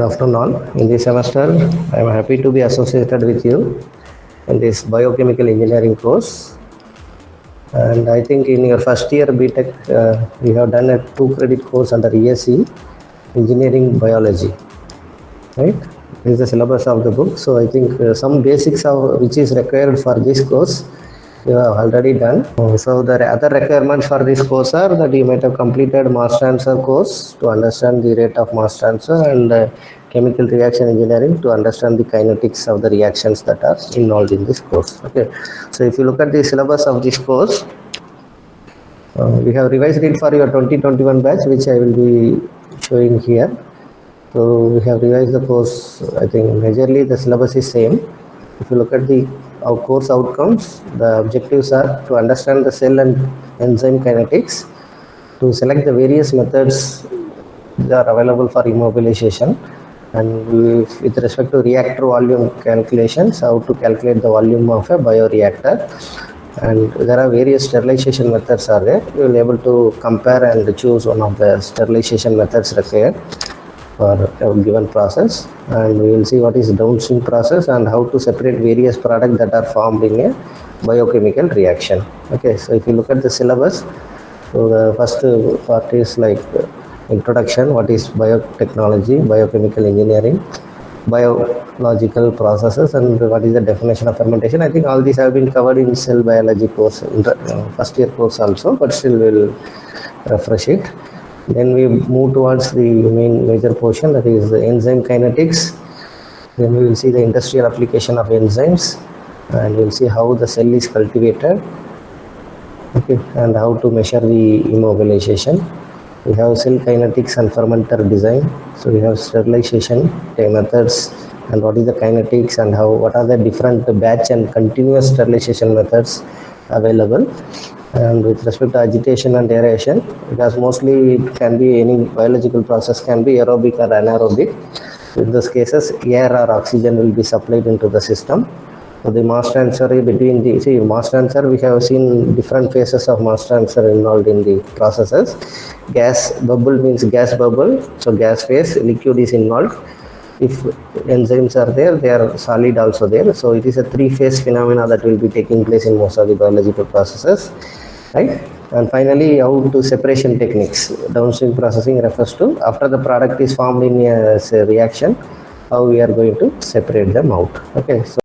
Good afternoon all. In this semester, I am happy to be associated with you in this biochemical engineering course. And I think in your first year BTech, we have done a 2-credit course under ESE, Engineering Biology, right? This is the syllabus of the book. So I think some basics of which is required for this course, you have already done. So the other requirements for this course are that you might have completed mass transfer course to understand the rate of mass transfer and chemical reaction engineering to understand the kinetics of the reactions that are involved in this course. Okay, so if you look at the syllabus of this course, we have revised it for your 2021 batch, which I will be showing here. So we have revised the course. I think majorly the syllabus is same. If you look at our course outcomes, the objectives are to understand the cell and enzyme kinetics, to select the various methods that are available for immobilization, and with respect to reactor volume calculations, how to calculate the volume of a bioreactor. And there are various sterilization methods are there. You will be able to compare and choose one of the sterilization methods required for a given process, and we will see what is downstream process and how to separate various products that are formed in a biochemical reaction. Okay, so if you look at the syllabus, so the first part is like introduction, what is biotechnology, biochemical engineering, biological processes, and what is the definition of fermentation. I think all these have been covered in cell biology course, in the first year course also, but still we'll refresh it. Then we move towards the major portion, that is the enzyme kinetics. Then we will see the industrial application of enzymes, and we will see how the cell is cultivated, okay, and how to measure the immobilization. We have cell kinetics and fermenter design. So we have sterilization methods and what is the kinetics and what are the different batch and continuous sterilization methods available. And with respect to agitation and aeration, because mostly it can be any biological process, can be aerobic or anaerobic. In those cases, air or oxygen will be supplied into the system. So the mass transfer between mass transfer, we have seen different phases of mass transfer involved in the processes. Gas bubble means gas bubble, so gas phase, liquid is involved. If enzymes are there, they are solid also there. So it is a 3-phase phenomena that will be taking place in most of the biological processes, right? And finally, how to separation techniques. Downstream processing refers to after the product is formed in a reaction, how we are going to separate them out. Okay, so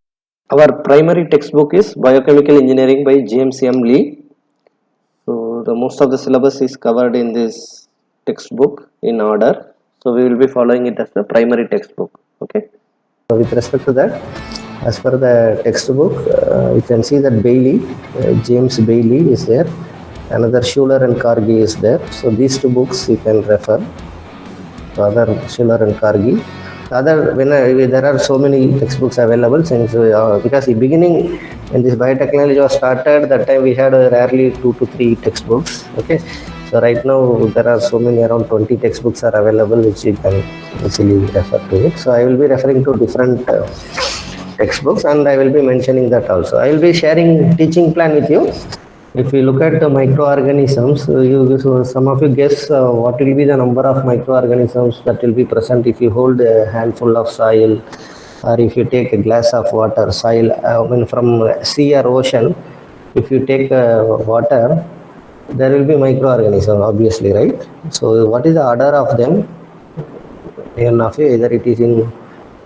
our primary textbook is Biochemical Engineering by James M. Lee. So the most of the syllabus is covered in this textbook in order. So we will be following it as the primary textbook. Okay. So with respect to that, as per the textbook, you can see that Bailey, James Bailey is there. Another Schuler and Cargi is there. So these two books you can refer. So other Schuler and Cargi. There are so many textbooks available since because the beginning when this biotechnology was started, that time we had rarely 2 to 3 textbooks. Okay, so right now there are so many, around 20 textbooks are available which you can easily refer to it. So I will be referring to different textbooks and I will be mentioning that also. I will be sharing teaching plan with you. If we look at the microorganisms, some of you guess what will be the number of microorganisms that will be present if you hold a handful of soil, or if you take a glass of water. Soil, from sea or ocean, if you take water, there will be microorganisms, obviously, right? So what is the order of them? Either it is in,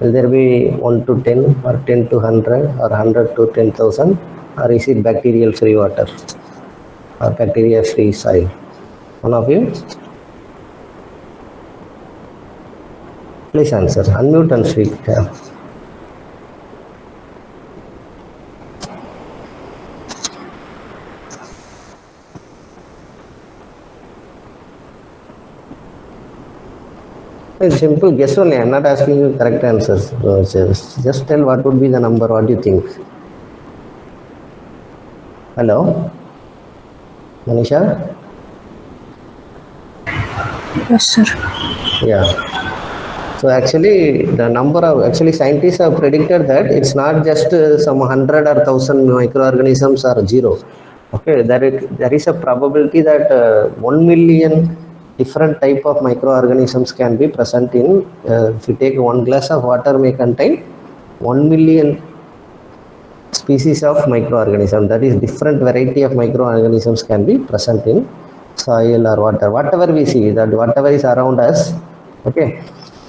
will there be 1 to 10 or 10 to 100 or 100 to 10,000, or is it bacterial free water or bacteria free soil? One of you? Please answer. Unmute and speak. Yeah. It's simple guess only. I'm not asking you correct answers. Just tell what would be the number. What do you think? Hello? Manisha? Yes, sir. Yeah. So actually, the number of scientists have predicted that it's not just some 100 or 1,000 microorganisms are zero. Okay, there is a probability that 1 million different type of microorganisms can be present in, if you take 1 glass of water may contain 1 million species of microorganism, that is different variety of microorganisms can be present in soil or water, whatever we see, that whatever is around us. Okay,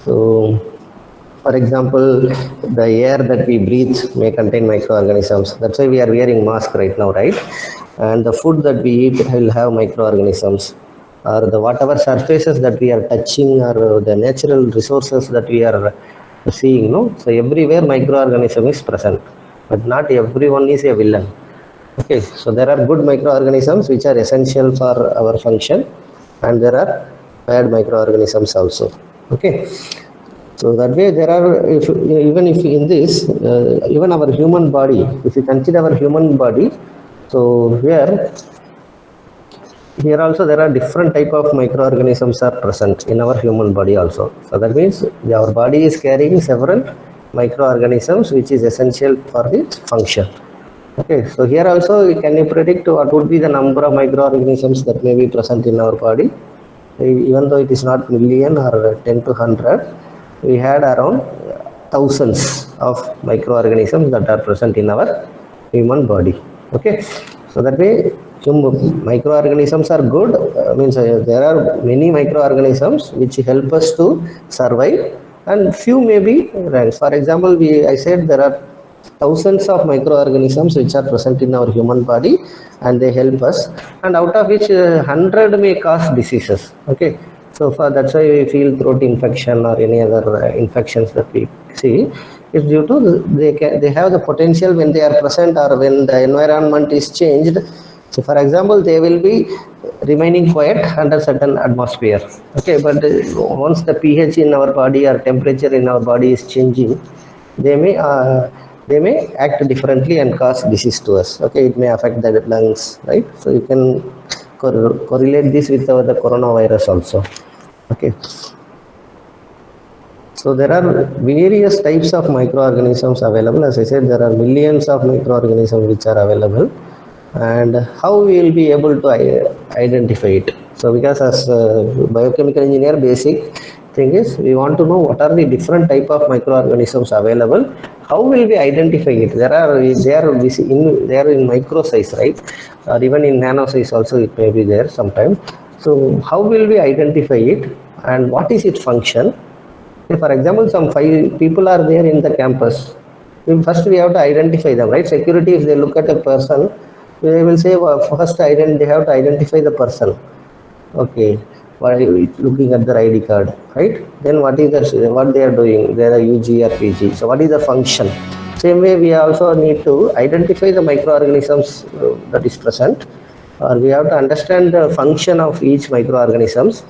so for example, the air that we breathe may contain microorganisms, that's why we are wearing mask right now, right? And the food that we eat will have microorganisms, or the whatever surfaces that we are touching, or the natural resources that we are seeing, no, so everywhere microorganism is present, but not everyone is a villain. Okay, so there are good microorganisms which are essential for our function, and there are bad microorganisms also. Okay, so that way there are, if, even if in this, even our human body, if you consider our human body, so here also there are different type of microorganisms are present in our human body also. So that means our body is carrying several microorganisms which is essential for the function. Okay, so here also can you predict what would be the number of microorganisms that may be present in our body? Even though it is not million or 10 to 100, we had around thousands of microorganisms that are present in our human body. Okay, so that way microorganisms are good, means there are many microorganisms which help us to survive, and few may be rare. For example, I said there are thousands of microorganisms which are present in our human body and they help us, and out of which 100 may cause diseases. Okay, so for that's why we feel throat infection or any other infections that we see is due to they have the potential when they are present or when the environment is changed. So for example, they will be remaining quiet under certain atmosphere. Okay, but once the pH in our body or temperature in our body is changing, they may act differently and cause disease to us. Okay, it may affect the lungs, right? So you can correlate this with the coronavirus also. Okay, so there are various types of microorganisms available. As I said, there are millions of microorganisms which are available, and how we will be able to identify it. So because as a biochemical engineer, basic thing is we want to know what are the different type of microorganisms available. How will we identify it? They are in micro size, right? Or even in nano size also it may be there sometime. So how will we identify it, and what is its function? For example, some 5 people are there in the campus. First we have to identify them, right? Security, if they look at a person, they will say, well, first they have to identify the person. Okay, why looking at their ID card, right? Then what they are doing? They are UG or PG. So what is the function? Same way we also need to identify the microorganisms that is present, or we have to understand the function of each microorganisms.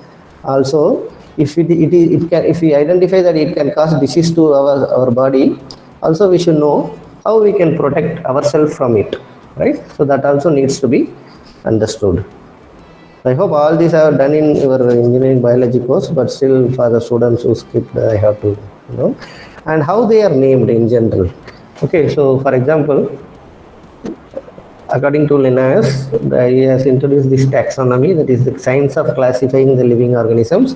Also, if if we identify that it can cause disease to our body, also we should know how we can protect ourselves from it, right? So that also needs to be understood. I hope all these I have done in your engineering biology course, but still for the students who skipped, I have to know. And how they are named in general. Okay, so for example, according to Linnaeus, he has introduced this taxonomy, that is the science of classifying the living organisms.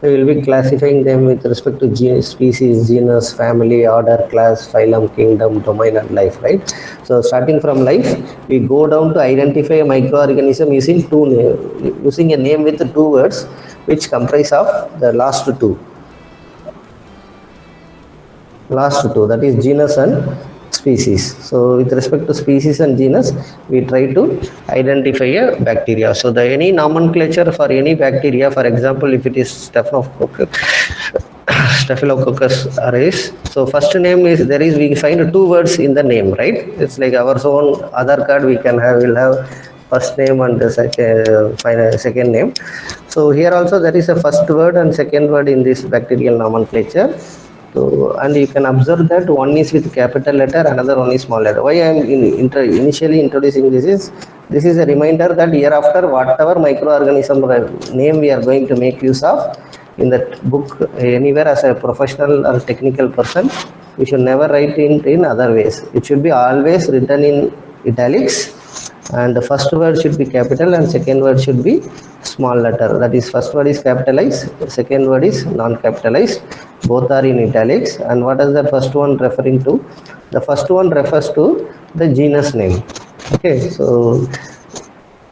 We will be classifying them with respect to species, genus, family, order, class, phylum, kingdom, domain, and life, right? So starting from life, we go down to identify a microorganism using a name with 2 words, which comprise of the last two, that is genus and species. So with respect to species and genus, we try to identify a bacteria. So any nomenclature for any bacteria, for example, if it is Staphylococcus aureus, so first name is we find 2 words in the name, right? It's like our own Aadhaar card, will have first name and the second name. So here also there is a first word and second word in this bacterial nomenclature. So, and you can observe that one is with capital letter, another one is small letter. Why I am initially introducing this is a reminder that hereafter whatever microorganism name we are going to make use of in that book, anywhere as a professional or technical person, we should never write it in other ways. It should be always written in italics and the first word should be capital and second word should be small letter. That is, first word is capitalized, second word is non-capitalized, both are in italics. And what is the first one referring to? The first one refers to the genus name. Okay, so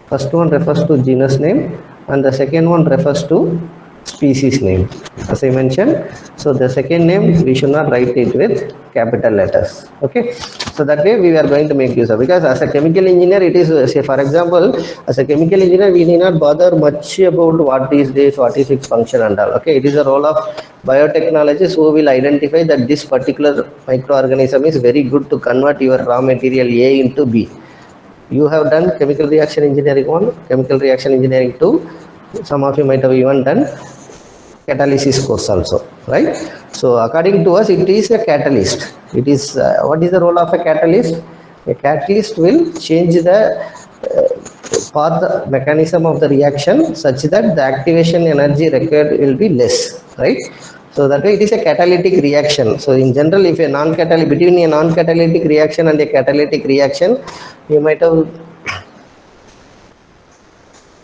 first one refers to genus name and the second one refers to species name, as I mentioned. So the second name we should not write it with capital letters. Okay, so that way we are going to make use of, because as a chemical engineer it is, say for example, as a chemical engineer we need not bother much about what is this, what is its function and all. Okay, it is a role of biotechnologists who will identify that this particular microorganism is very good to convert your raw material A into B. You have done chemical reaction engineering 1, chemical reaction engineering 2, some of you might have even done catalysis course also, right? So according to us it is a catalyst. It is what is the role of a catalyst? A catalyst will change the path mechanism of the reaction such that the activation energy required will be less, right? So that way it is a catalytic reaction. So in general, if a non-catalytic, between a non-catalytic reaction and a catalytic reaction, you might have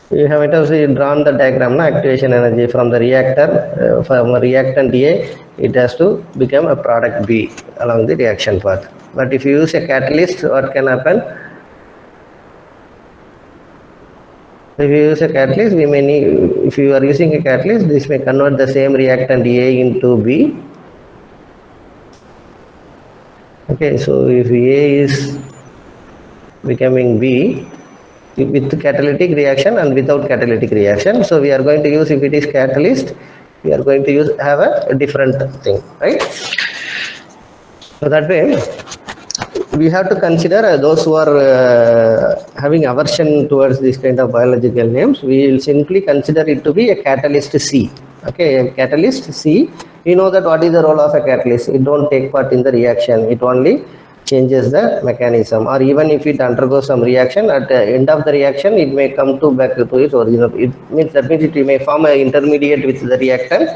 drawn the diagram, no? Activation energy from the reactor, from a reactant A, it has to become a product B along the reaction path. But if you use a catalyst, what can happen? If you use a catalyst, we may need, if you are using a catalyst, this may convert the same reactant A into B. Okay, so if A is becoming B with catalytic reaction and without catalytic reaction, so we are going to use, if it is catalyst, we are going to use have a different thing, right? So that way we have to consider those who are having aversion towards this kind of biological names. We will simply consider it to be a catalyst C. Okay, a catalyst C. We know that what is the role of a catalyst. It don't take part in the reaction. It only changes the mechanism, or even if it undergoes some reaction, at the end of the reaction it may come to back to its original. It means it may form an intermediate with the reactant,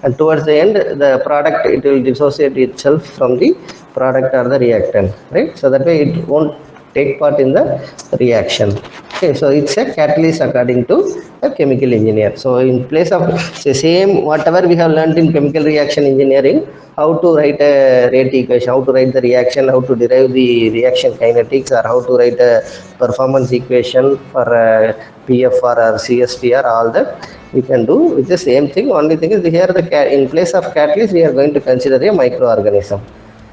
and towards the end the product, it will dissociate itself from the product or the reactant, right? So that way it won't take part in the reaction. Okay, so it's a catalyst according to a chemical engineer. So in place of the same whatever we have learned in chemical reaction engineering, how to write a rate equation, how to write the reaction, how to derive the reaction kinetics, or how to write a performance equation for PFR or CSTR, all that we can do with the same thing. Only thing is here in place of catalyst we are going to consider a microorganism.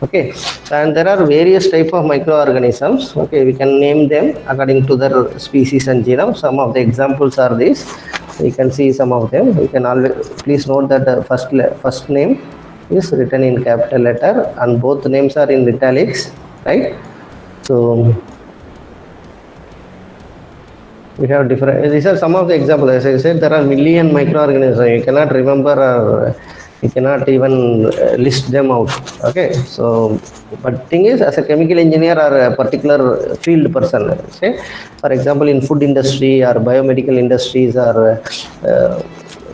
Okay, and there are various type of microorganisms. Okay, we can name them according to their species and genome. Some of the examples are these. You can see some of them. You can always please note that the first name is written in capital letter and both names are in italics, right? So we have different, these are some of the examples. As I said, there are million microorganisms. You cannot remember or you cannot even list them out. Okay, so but thing is, as a chemical engineer or a particular field person, say for example in food industry or biomedical industries or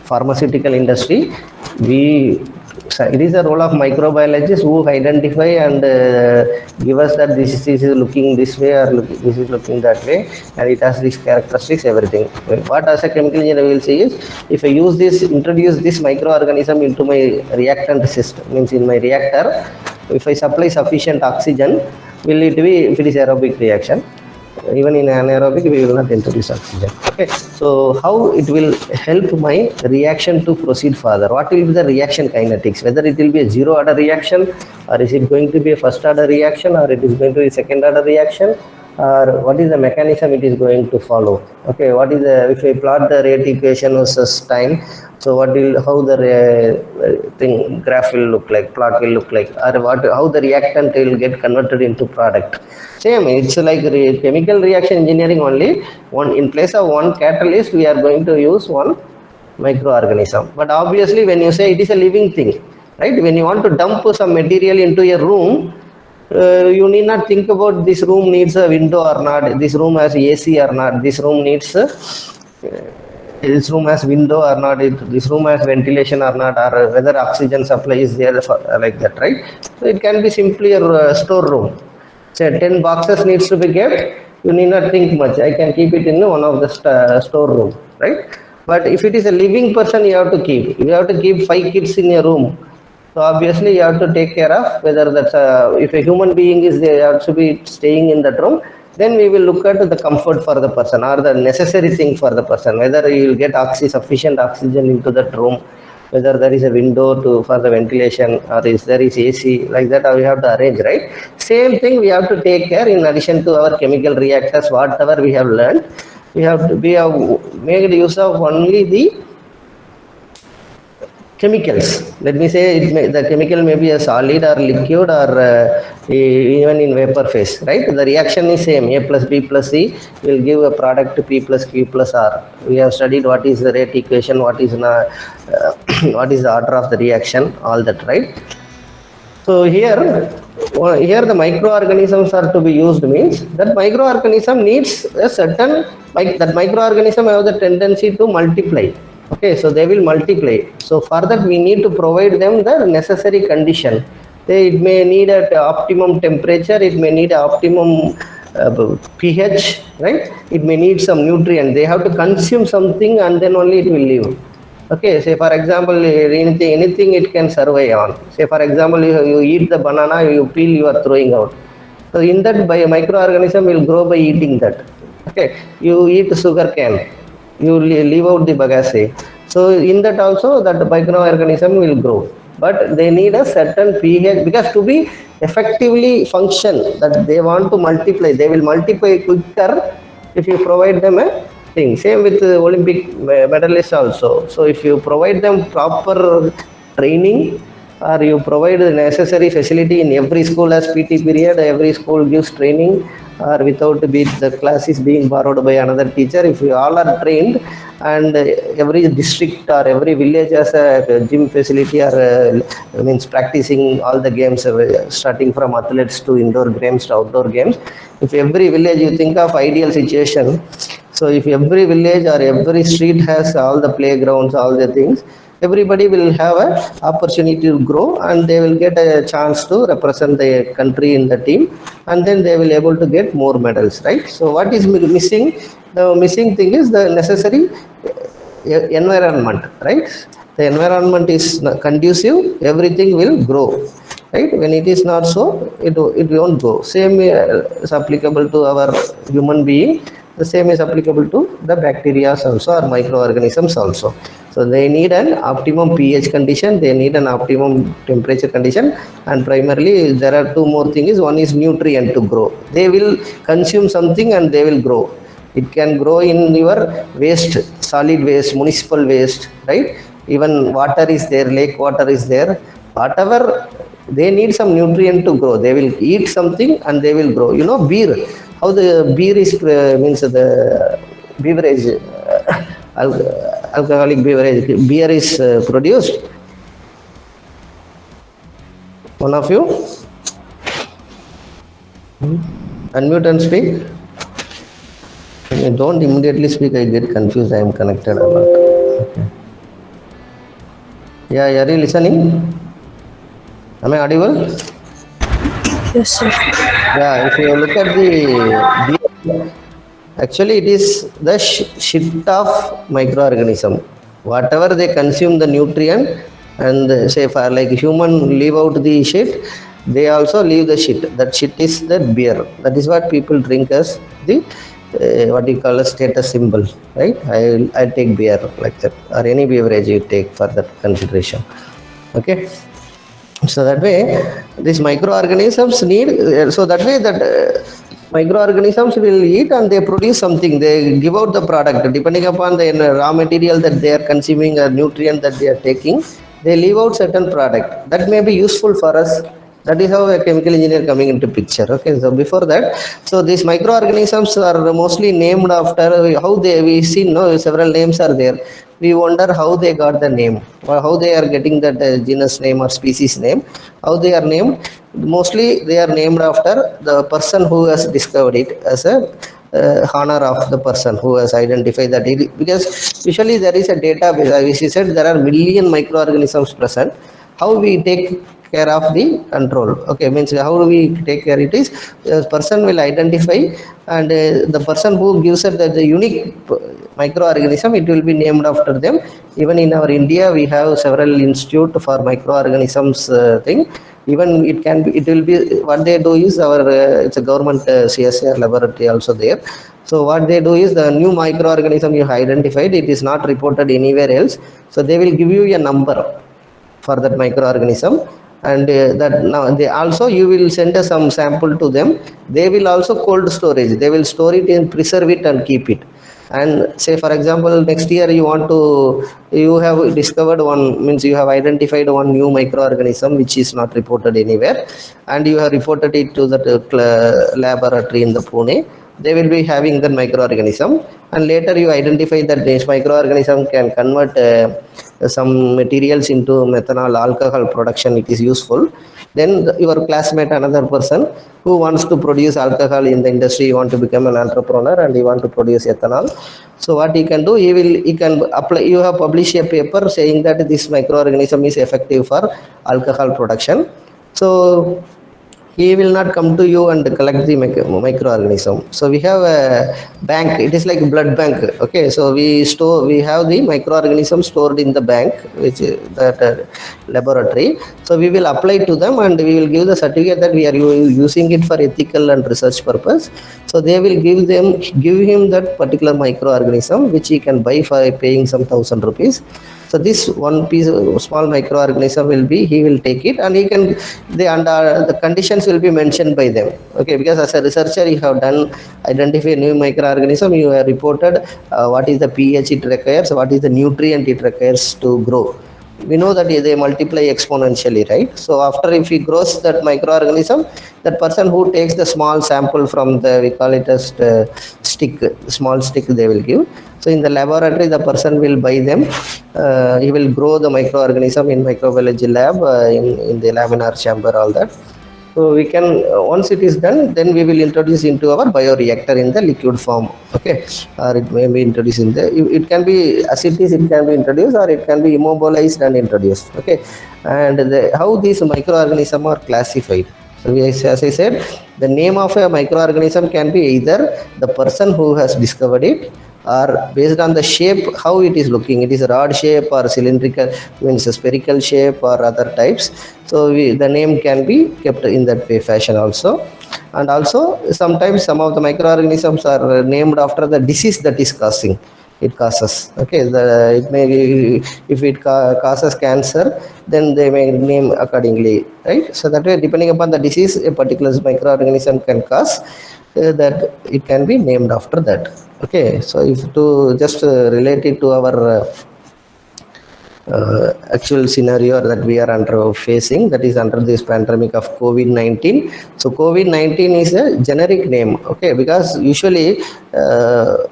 pharmaceutical industry, it is the role of microbiologists who identify and give us that this is looking this way or this is looking that way, and it has these characteristics, everything. What as a chemical engineer will say is, if I introduce this microorganism into my reactant system, means in my reactor, if I supply sufficient oxygen, will it be, if it is aerobic reaction, even in anaerobic we will not introduce oxygen. Okay, so how it will help my reaction to proceed further? What will be the reaction kinetics? Whether it will be a zero order reaction, or is it going to be a first order reaction, or it is going to be second order reaction, or what is the mechanism it is going to follow? Okay, what is the, if I plot the rate equation versus time, so what will, how the thing graph will look like, plot will look like, or what, how the reactant will get converted into product. Same, it's like chemical reaction engineering only. One, in place of one catalyst we are going to use one microorganism. But obviously when you say it is a living thing, right? When you want to dump some material into a room, you need not think about this room needs a window or not, this room has AC or not, this room needs this room has window or not, this room has ventilation or not, or whether oxygen supply is there for, like that, right? So it can be simply a storeroom. Say 10 boxes needs to be kept, you need not think much. I can keep it in one of the storeroom, right? But if it is a living person, you have to keep. You have to keep 5 kids in your room. So obviously you have to take care of whether that's if a human being is there, has to be staying in that room. Then we will look at the comfort for the person or the necessary thing for the person. Whether you will get sufficient oxygen into that room, whether there is a window to for the ventilation or is there is AC, like that we have to arrange, right? Same thing we have to take care in addition to our chemical reactors, whatever we have learned. We have made use of only the chemicals. Let me say the chemical may be a solid or liquid or even in vapor phase, right? The reaction is same. A plus B plus C will give a product P plus Q plus R. We have studied what is the rate equation, what is what is the order of the reaction, all that, right? So here the microorganisms are to be used means that microorganism needs a certain, like that microorganism have the tendency to multiply. Okay, so they will multiply. So for that we need to provide them the necessary condition. It may need at optimum temperature, it may need optimum pH, right? It may need some nutrient. They have to consume something and then only it will live. Okay, say for example, anything it can survive on. Say for example, you eat the banana, you peel, you are throwing out. So in that, by a microorganism will grow by eating that. Okay, you eat sugar cane, you leave out the bagasse. So in that also that microorganism will grow. But they need a certain pH because to be effectively function that they want to multiply, they will multiply quicker if you provide them a thing. Same with Olympic medalists also. So if you provide them proper training or you provide the necessary facility in every school as PT period, every school gives training or without the class is being borrowed by another teacher. If you all are trained and every district or every village has a gym facility or means practicing all the games starting from athletes to indoor games to outdoor games. If every village, you think of ideal situation, so if every village or every street has all the playgrounds, all the things, everybody will have an opportunity to grow and they will get a chance to represent the country in the team and then they will able to get more medals, right? So what is missing? The missing thing is the necessary environment, right? The environment is conducive, everything will grow, right? When it is not so, it won't go. Same is applicable to our human being. The same is applicable to the bacteria also or microorganisms also. So they need an optimum pH condition, they need an optimum temperature condition, and primarily there are two more things. One is nutrient to grow. They will consume something and they will grow. It can grow in your waste, solid waste, municipal waste, right? Even water is there, lake water is there. Whatever, they need some nutrient to grow. They will eat something and they will grow. You know, beer, how the beer is means the beverage, alcoholic beverage, beer is produced. One of you unmute and speak. Don't immediately speak, I get confused, I am connected or not. Okay. Yeah, are you listening? Am I audible? Yes, sir. Yeah, if you look at the actually it is the shit of microorganism. Whatever they consume the nutrient and say for like human leave out the shit, they also leave the shit. That shit is the beer. That is what people drink as the what you call a status symbol, right? I take beer like that or any beverage you take for that consideration. Okay. So that way these microorganisms need, so that way that microorganisms will eat and they produce something, they give out the product depending upon the raw material that they are consuming or nutrient that they are taking, they leave out certain product that may be useful for us. That is how a chemical engineer coming into picture. Okay, so before that, so these microorganisms are mostly named after how we see, no, several names are there. We wonder how they got the name or how they are getting that genus name or species name, how they are named. Mostly they are named after the person who has discovered it as a honor of the person who has identified that it, because usually there is a database, as we said there are million microorganisms present. How we take care of the control. Okay, means how do we take care? It is the person will identify, and the person who gives it the unique microorganism, it will be named after them. Even in our India, we have several institute for microorganisms thing. Even it can be, it will be, what they do is our it's a government CSIR laboratory also there. So what they do is, the new microorganism you identified, it is not reported anywhere else, so they will give you a number for that microorganism. And that now they also, you will send some sample to them, they will also cold storage, they will store it and preserve it and keep it. And say for example, next year you want to, you have discovered one, means you have identified one new microorganism which is not reported anywhere, and you have reported it to that laboratory in the Pune. They will be having that microorganism, and later you identify that this microorganism can convert some materials into methanol alcohol production, it is useful. Then your classmate, another person who wants to produce alcohol in the industry, you want to become an entrepreneur and you want to produce ethanol. So what he can do, he can apply, you have published a paper saying that this microorganism is effective for alcohol production. So he will not come to you and collect the microorganism. So we have a bank, it is like blood bank. Okay, so we have the microorganism stored in the bank, which is that laboratory. So we will apply to them and we will give the certificate that we are using it for ethical and research purpose. So they will give him that particular microorganism, which he can buy for paying some 1,000 rupees. So this one piece of small microorganism will be, he will take it and he can, the conditions will be mentioned by them. Okay, because as a researcher you have done, identify a new microorganism, you have reported what is the pH it requires, what is the nutrient it requires to grow. We know that they multiply exponentially, right? So after, if he grows that microorganism, that person who takes the small sample from the, we call it as stick, small stick they will give. So in the laboratory, the person will buy them. He will grow the microorganism in microbiology lab, in the laminar chamber, all that. So we can, once it is done, then we will introduce into our bioreactor in the liquid form. Okay, or it may be introduced in the, it can be as it is, it can be introduced, or it can be immobilized and introduced. Okay, and how these microorganisms are classified. So as I said, the name of a microorganism can be either the person who has discovered it, or based on the shape, how it is looking, it is a rod shape or cylindrical, means a spherical shape or other types. So the name can be kept in that way fashion also. And also sometimes some of the microorganisms are named after the disease that is causing, it causes. Okay, it may be, if it causes cancer, then they may name accordingly, right? So that way, depending upon the disease a particular microorganism can cause, that it can be named after that. Okay, so if to just relate it to our actual scenario that we are facing, that is under this pandemic of COVID-19. So COVID-19 is a generic name. Okay, because usually that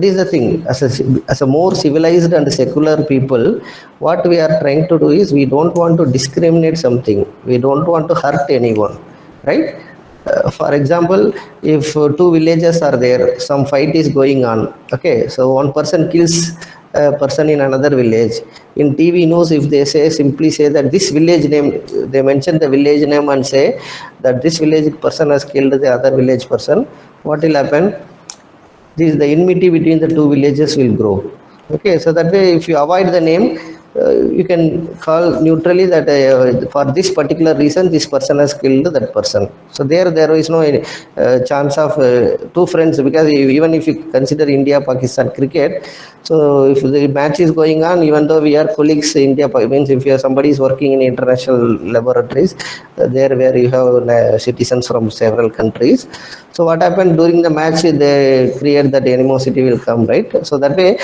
is the thing, as a more civilized and secular people, what we are trying to do is, we don't want to discriminate something, we don't want to hurt anyone, right? For example, if two villages are there, some fight is going on. Okay, so one person kills a person in another village. In TV news, if they simply say that this village name, they mention the village name and say that this village person has killed the other village person, what will happen? The enmity between the two villages will grow. Okay, so that way, if you avoid the name, you can call neutrally that for this particular reason this person has killed that person. So there is no chance of two friends, because even if you consider India Pakistan cricket, so if the match is going on, even though we are colleagues, India means if somebody is working in international laboratories, there where you have citizens from several countries, so what happened during the match, they create that animosity will come, right? So that way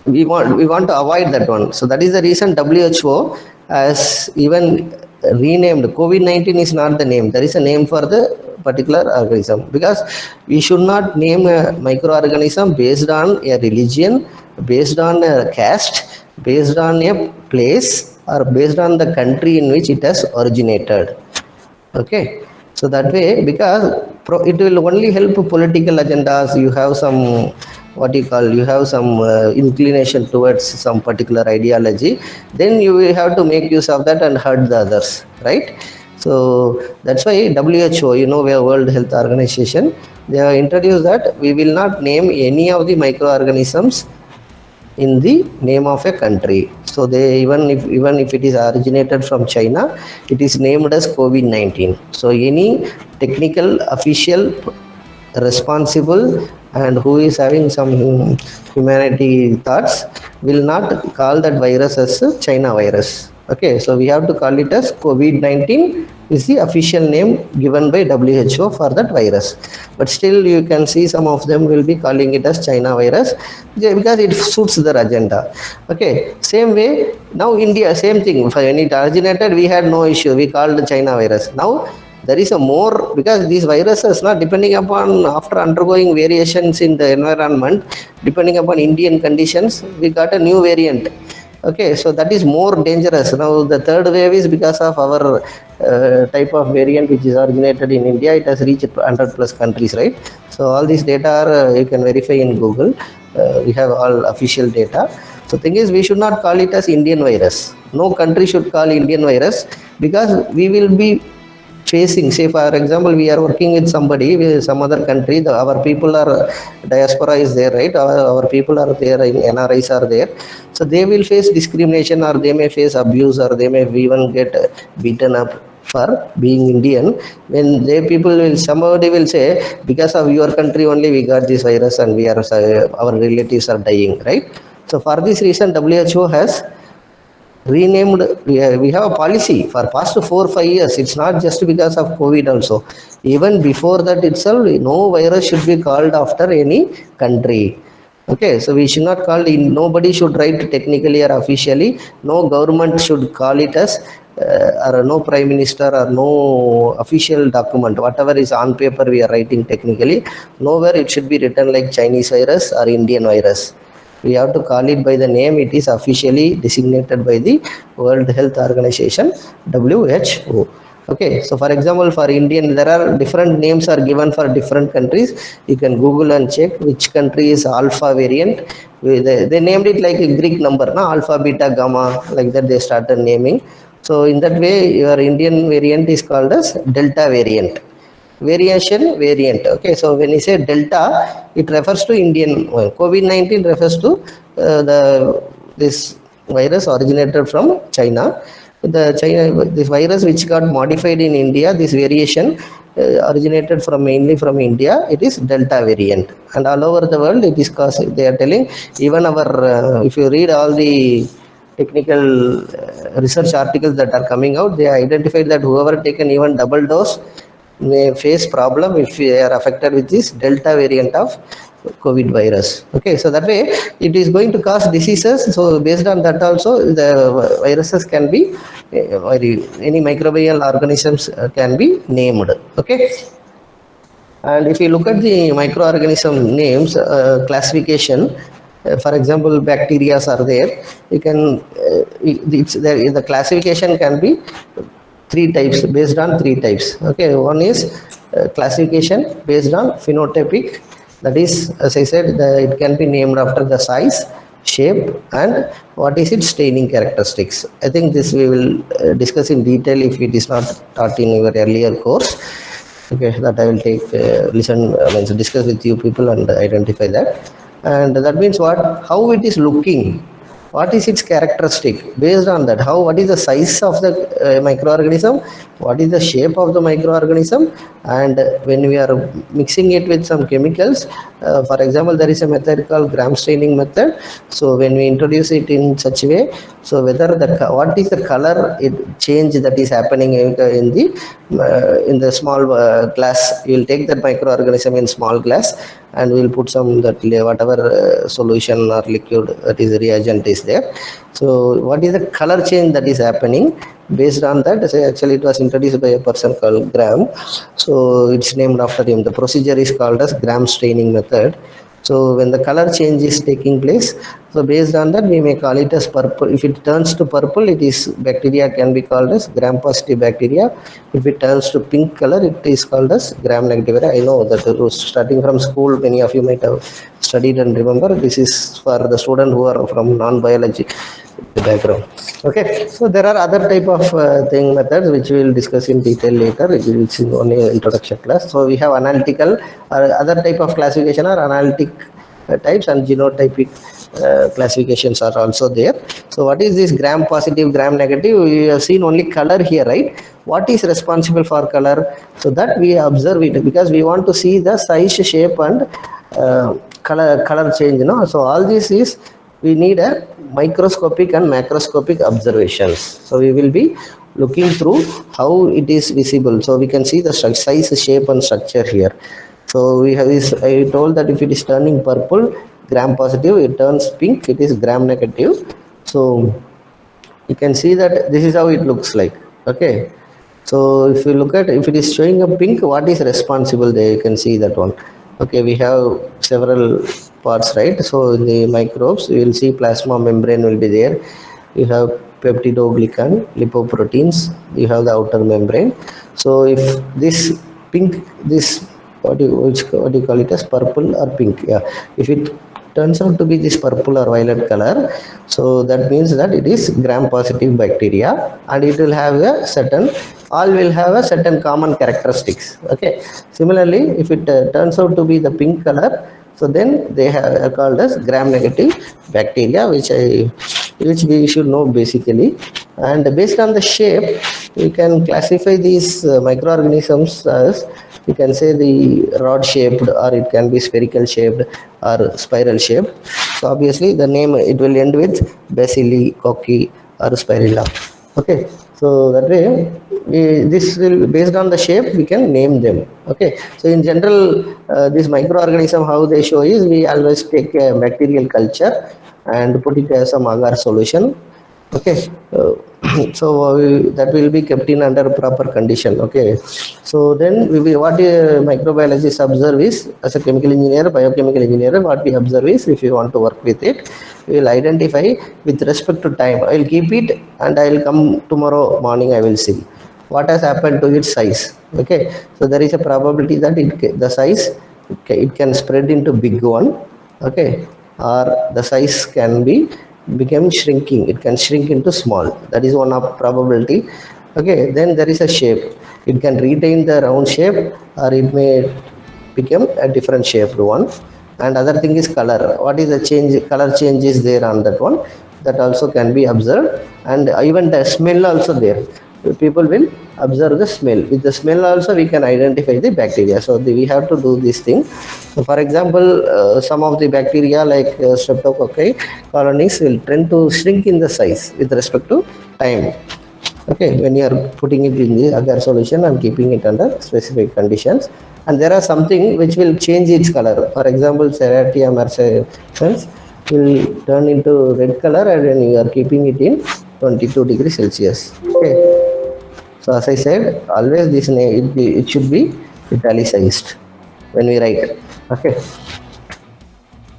we want to avoid that one. So that is the reason WHO has even renamed. COVID-19 is not the name, there is a name for the particular organism, because we should not name a microorganism based on a religion, based on a caste, based on a place, or based on the country in which it has originated. Okay, so that way, because it will only help political agendas. You have some what you call, you have some inclination towards some particular ideology, then you will have to make use of that and hurt the others, right? So that's why WHO, you know, where World Health Organization, they have introduced that we will not name any of the microorganisms in the name of a country. So they, even if it is originated from China, it is named as COVID-19. So any technical official responsible and who is having some humanity thoughts will not call that virus as a China virus. Okay, so we have to call it as COVID-19 is the official name given by WHO for that virus. But still you can see some of them will be calling it as China virus because it suits their agenda. Okay, same way now India, same thing. When it originated, we had no issue, we called China virus. Now there is a more, because these viruses not depending upon, after undergoing variations in the environment, depending upon Indian conditions, we got a new variant. Okay, so that is more dangerous. Now the third wave is because of our type of variant which is originated in India. It has reached 100 plus countries, right? So all these data are you can verify in Google. We have all official data. So thing is, we should not call it as Indian virus. No country should call Indian virus, because we will be facing, say for example, we are working with somebody with some other country, our people are, diaspora is there, right? Our people are there, NRIs are there, so they will face discrimination, or they may face abuse, or they may even get beaten up for being Indian. When they people will, somebody will say, because of your country only we got this virus and we are, our relatives are dying, right? So for this reason WHO has renamed. We have a policy for past 4-5 years. It's not just because of COVID also. Even before that itself, no virus should be called after any country. Okay, so we should not call in, nobody should write technically or officially, no government should call it as or no prime minister or no official document, whatever is on paper we are writing technically, nowhere it should be written like Chinese virus or Indian virus. We have to call it by the name it is officially designated by the World Health Organization, WHO. Okay, so for example, for Indian, there are different names are given for different countries. You can Google and check which country is alpha variant. They named it like a Greek number, na? Alpha, beta, gamma, like that they started naming. So in that way, your Indian variant is called as Delta variant. Variation variant. Okay, so when you say Delta, it refers to Indian. COVID-19 refers to the this virus originated from China. This virus which got modified in India, this variation originated from mainly from India. It is Delta variant, and all over the world it is caused. They are telling, even our if you read all the technical research articles that are coming out, they identified that whoever taken even double dose may face problem if they are affected with this Delta variant of COVID virus. Okay, so that way it is going to cause diseases. So based on that also, the viruses can be any microbial organisms can be named. Okay, and if you look at the microorganism names classification, for example, bacteria are there. You can the classification can be three types, based on three types. Okay, one is classification based on phenotypic, that is, as I said, it can be named after the size, shape, and what is its staining characteristics. I think this we will discuss in detail if it is not taught in your earlier course. Okay, that I will take discuss with you people and identify that. And that means what, how it is looking, what is its characteristic. Based on that, what is the size of the microorganism, what is the shape of the microorganism, and when we are mixing it with some chemicals, for example, there is a method called gram staining method. So when we introduce it in such a way, so whether what is the color change that is happening in the small glass, you will take that microorganism in small glass and we will put some that whatever solution or liquid, that is reagent is there. So what is the color change that is happening? Based on that, actually it was introduced by a person called Gram, so it's named after him. The procedure is called as gram staining method. So when the color change is taking place, So based on that, we may call it as purple. If it turns to purple, it is bacteria can be called as gram-positive bacteria. If it turns to pink color, it is called as gram-negative. I know that starting from school, many of you might have studied and remember. This is for the student who are from non-biology background. Okay, so there are other type of thing methods which we will discuss in detail later, which is only introduction class. So we have analytical or other type of classification or analytic types, and genotypic classifications are also there. So what is this gram positive, gram negative? We have seen only color here, right? What is responsible for color? So that we observe it because we want to see the size, shape, and color change. So all this is we need a microscopic and macroscopic observations. So we will be looking through how it is visible. So we can see the size, shape, and structure here. So we have this. I told that if it is turning purple, gram positive. It turns pink, it is gram negative. So you can see that this is how it looks like. Okay. So if you look at, if it is showing a pink, what is responsible there? You can see that one. Okay, we have several parts, right? So in the microbes, you will see plasma membrane will be there. You have peptidoglycan, lipoproteins. You have the outer membrane. So if this pink, this what do you call it as purple or pink? Yeah, if it turns out to be this purple or violet color, so that means that it is gram positive bacteria, and it will have a certain, all will have a certain common characteristics. Okay, similarly if it turns out to be the pink color, so then they are called as gram negative bacteria, which we should know basically. And based on the shape, we can classify these microorganisms as, you can say, the rod shaped, or it can be spherical shaped or spiral shaped. So obviously the name, it will end with bacilli, cocci, or spirilla. Okay, so that way this will, based on the shape, we can name them. Okay, so in general this microorganism, how they show is, we always take a bacterial culture and put it as some agar solution. Okay, so that will be kept in under proper condition. Okay, so then what microbiologists observe is, as a chemical engineer, biochemical engineer, what we observe is, if you want to work with it, we will identify with respect to time. I will keep it and I will come tomorrow morning, I will see what has happened to its size. Okay, so there is a probability that the size, it can spread into big one. Okay, or the size can be become shrinking, it can shrink into small. That is one of probability. Okay, then there is a shape, it can retain the round shape or it may become a different shaped one. And other thing is color, what is the change, color change is there on that one, that also can be observed. And even the smell also there, people will observe the smell. With the smell also we can identify the bacteria. So we have to do this thing. So for example, some of the bacteria like streptococci colonies will tend to shrink in the size with respect to time. Okay, when you are putting it in the agar solution and keeping it under specific conditions. And there are something which will change its color. For example, Serratia marcescens will turn into red color and when you are keeping it in 22 degrees Celsius. Okay. So as I said, always this name, it should be italicized when we write. Okay.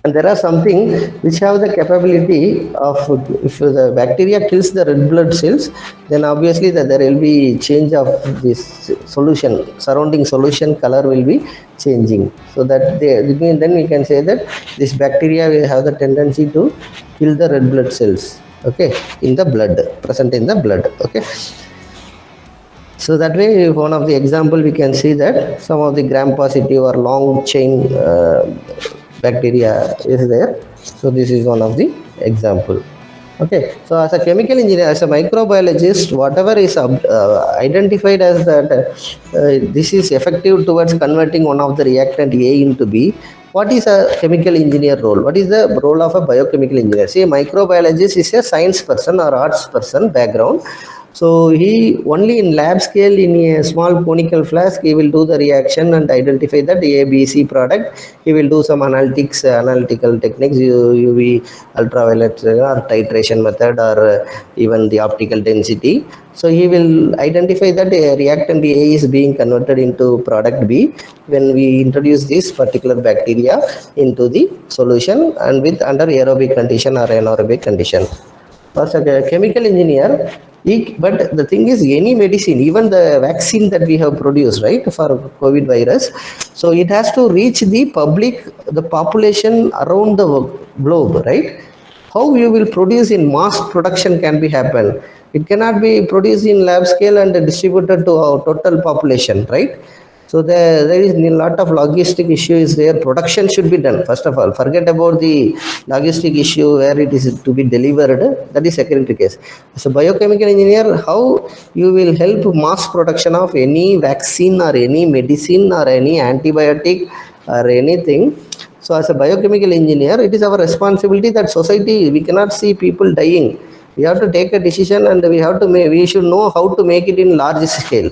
And there are something which have the capability of, if the bacteria kills the red blood cells, then obviously that there will be change of this solution, surrounding solution color will be changing. So that then we can say that this bacteria will have the tendency to kill the red blood cells. Okay, in the blood, present in the blood. Okay. So that way, one of the example we can see that some of the gram positive or long chain bacteria is there. So this is one of the example. Okay, so as a chemical engineer, as a microbiologist, whatever is identified as that this is effective towards converting one of the reactant A into B. What is a chemical engineer role? What is the role of a biochemical engineer? See, a microbiologist is a science person or arts person background, So he only in lab scale in a small conical flask he will do the reaction and identify that ABC product. He will do some analytical techniques, UV, ultraviolet or titration method or even the optical density. So he will identify that a reactant A is being converted into product B when we introduce this particular bacteria into the solution and with under aerobic condition or anaerobic condition. As a chemical engineer, but the thing is, any medicine, even the vaccine that we have produced, right, for COVID virus, so it has to reach the public, the population around the globe, right? How you will produce in mass production can be happen. It cannot be produced in lab scale and distributed to our total population, right? So there is a lot of logistic issue is there. Production should be done first of all. Forget about the logistic issue where it is to be delivered. That is secondary case. So biochemical engineer, how you will help mass production of any vaccine or any medicine or any antibiotic or anything. So as a biochemical engineer, it is our responsibility that society, we cannot see people dying. We have to take a decision and we have to we should know how to make it in large scale.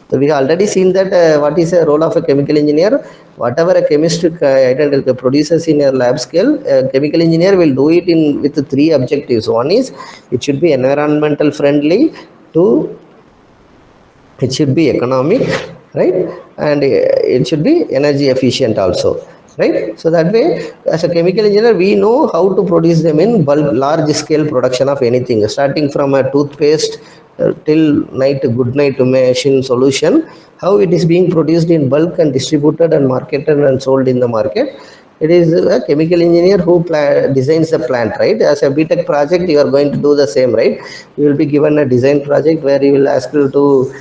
So we have already seen that what is the role of a chemical engineer. Whatever a chemist produces in a lab scale, a chemical engineer will do it in with three objectives. One is it should be environmental friendly. Two, it should be economic, right? And it should be energy efficient also, right? So that way, as a chemical engineer, we know how to produce them in bulk, large scale production of anything, starting from a toothpaste till night good night machine solution, how it is being produced in bulk and distributed and marketed and sold in the market. It is a chemical engineer who designs the plant, right? As a BTech project, you are going to do the same, right? You will be given a design project where you will ask you to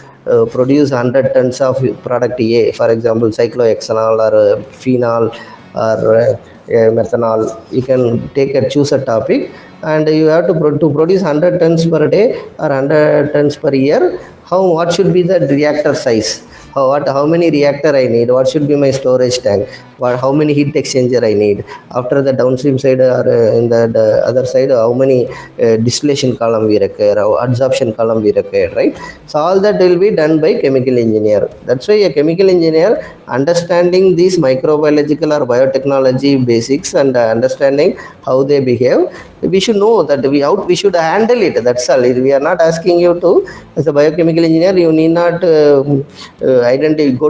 produce 100 tons of product A, for example, cyclohexanol or phenol or methanol. You can choose a topic, and you have to produce 100 tons per day or 100 tons per year. What should be the reactor size? How many reactor I need? What should be my storage tank? How many heat exchanger I need? After the downstream side or in the other side, how many distillation column we require, how adsorption column we require, right? So all that will be done by chemical engineer. That's why a chemical engineer, understanding these microbiological or biotechnology basics and understanding how they behave, we should know that we should handle it. That's all. We are not asking you to, as a biochemical engineer, you need not go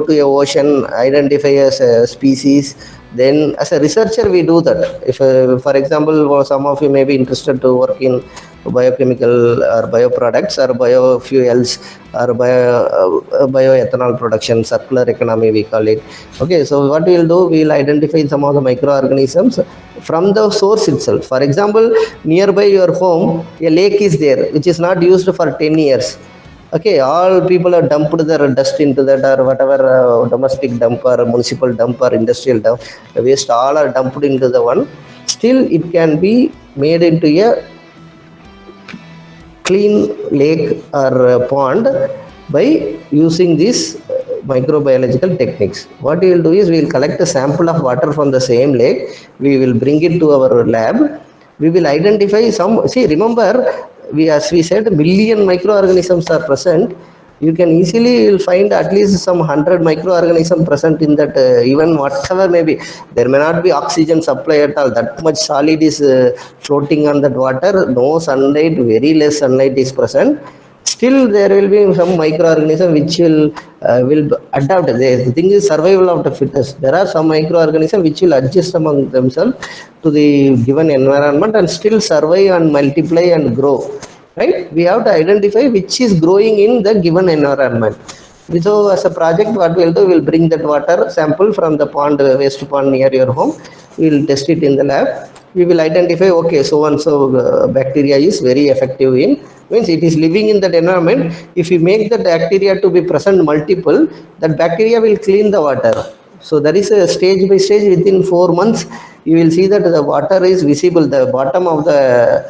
to a ocean, identify a species. Then as a researcher we do that. If for example, some of you may be interested to work in biochemical or bioproducts or biofuels or bioethanol production, circular economy we call it. Okay, so what we will do, we will identify some of the microorganisms from the source itself. For example, nearby your home a lake is there which is not used for 10 years. Okay, all people have dumped their dust into that or whatever, domestic dump or municipal dump or industrial dump, the waste all are dumped into the one. Still it can be made into a clean lake or pond by using these microbiological techniques. What we will do is we will collect a sample of water from the same lake, we will bring it to our lab, we will identify some. See, remember, as we said, million microorganisms are present. You can easily find at least some 100 microorganisms present in that, even whatever may be. There may not be oxygen supply at all, that much solid is floating on that water, no sunlight, very less sunlight is present. Still there will be some microorganism which will adapt. The thing is survival of the fittest. There are some microorganisms which will adjust among themselves to the given environment and still survive and multiply and grow, right? We have to identify which is growing in the given environment. So as a project, what we'll do, we'll bring that water sample from the pond, waste pond near your home. We'll test it in the lab. We will identify, okay, so and so bacteria is very effective in, means it is living in that environment. If you make that bacteria to be present multiple, that bacteria will clean the water. So there is a stage by stage. Within 4 months you will see that the water is visible. The bottom of the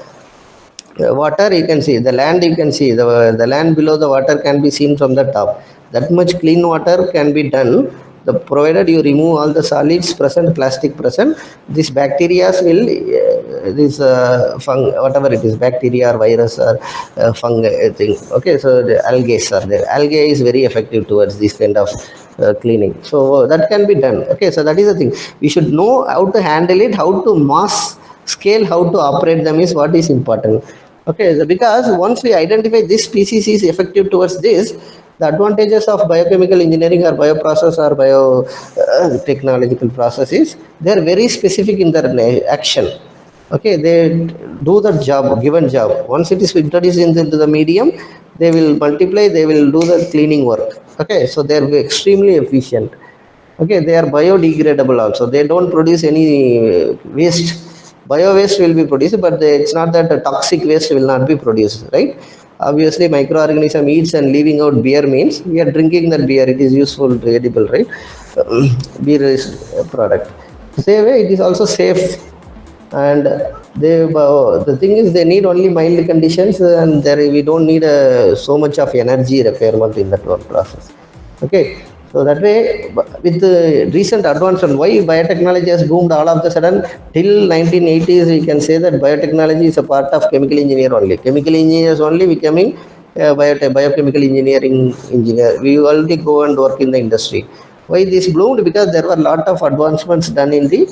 water you can see, the land you can see, the land below the water can be seen from the top. That much clean water can be done, provided you remove all the solids present, plastic present. These bacteria will this whatever it is, bacteria or virus or fungi thing. Okay, so the algae are there. Algae is very effective towards this kind of cleaning. So that can be done. Okay, so that is the thing. We should know how to handle it, how to mass scale, how to operate them is what is important. Okay, so because once we identify this species is effective towards this, the advantages of biochemical engineering or bioprocess or biotechnological processes, they are very specific in their action. Okay, they do the job, given job. Once it is introduced into the medium, they will multiply, they will do the cleaning work. Okay, so they are extremely efficient. Okay, they are biodegradable also. They don't produce any waste. Bio waste will be produced, but it's not that the toxic waste will not be produced, right? Obviously, microorganism eats and leaving out beer means we are drinking that beer. It is useful, edible, right? Beer is a product. Same way, it is also safe, and the thing is they need only mild conditions, and there we don't need so much of energy requirement in that work process. Okay, so that way with the recent advancement, why biotechnology has boomed all of the sudden till 1980s, we can say that biotechnology is a part of chemical engineer only. Chemical engineers only becoming biochemical engineering engineer. We already go and work in the industry. Why this bloomed? Because there were a lot of advancements done in the